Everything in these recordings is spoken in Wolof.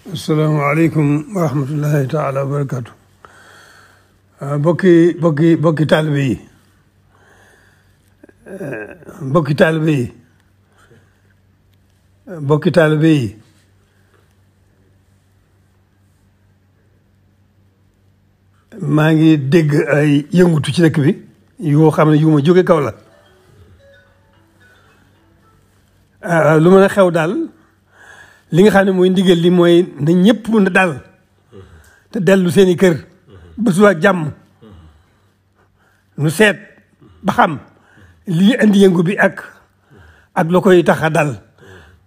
asalaamaaleykum wa rahmatullahi taala wa barakatu bokki taalibe yi bokki taalibe yi bokki taalibe yi maa ngi dégg ay yëngutu ci dëkk bi yoo xam ne yu ma jóge kaw la lu mën a xew daal li nga xam ne mooy ndigal li mooy na ñëpp na dal te dellu seeni kër ba suba ak jàmm nu seet ba xam lii indi yëngu bi ak la koy tax a dal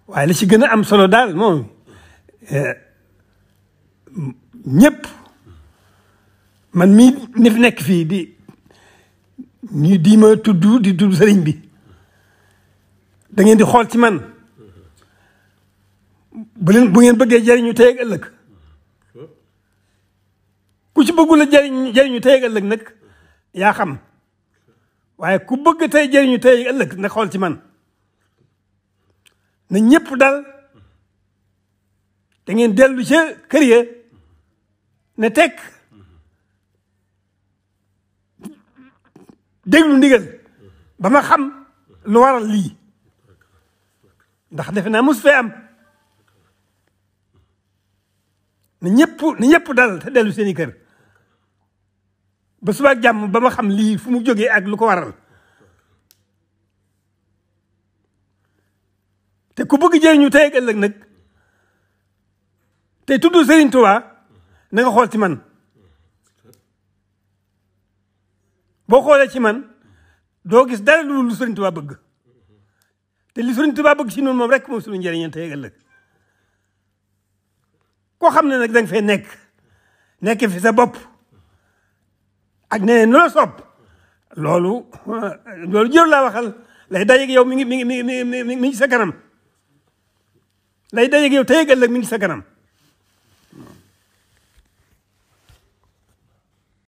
waaye li ci gën a am solo daal moom ñëpp man mii ni fi nekk fii di ma tudd sëriñ bi da ngeen di xool ci man bu ngeen bëggee jëriñu tey ak ëllëg ku ci bëggul a jëriñu tey ak ëllëg nag yaa xam waaye ku bëgg tey jëriñu tey ak ëllëg na xool ci man na ñëpp dal da ngeen dellu ca kër ya ne tekk déglu ndigal ba ma xam lu waral lii ndax defe naa mos fee am na ñëpp dal te dellu seeni kër ba suba ak jàmm ba ma xam lii fu mu jógee ak lu ko waral te ku bëgg jëriñu tey ak ëllëg nag te tudd Serigne Touba na nga xool ci man boo xoolee ci man doo gis dara lu Serigne Touba bëgg te li Serigne Touba bëgg ci noonu moom rek moom suñu njëriñam tey ak ëllëg koo xam ne nag da nga fay nekk fi sa bopp ak nee nu la sopp loolu jëru laa waxal lay dajeeg yow mi ngi sa kanam lay dajeeg yow tey ak ëllëg mi ngi sa kanam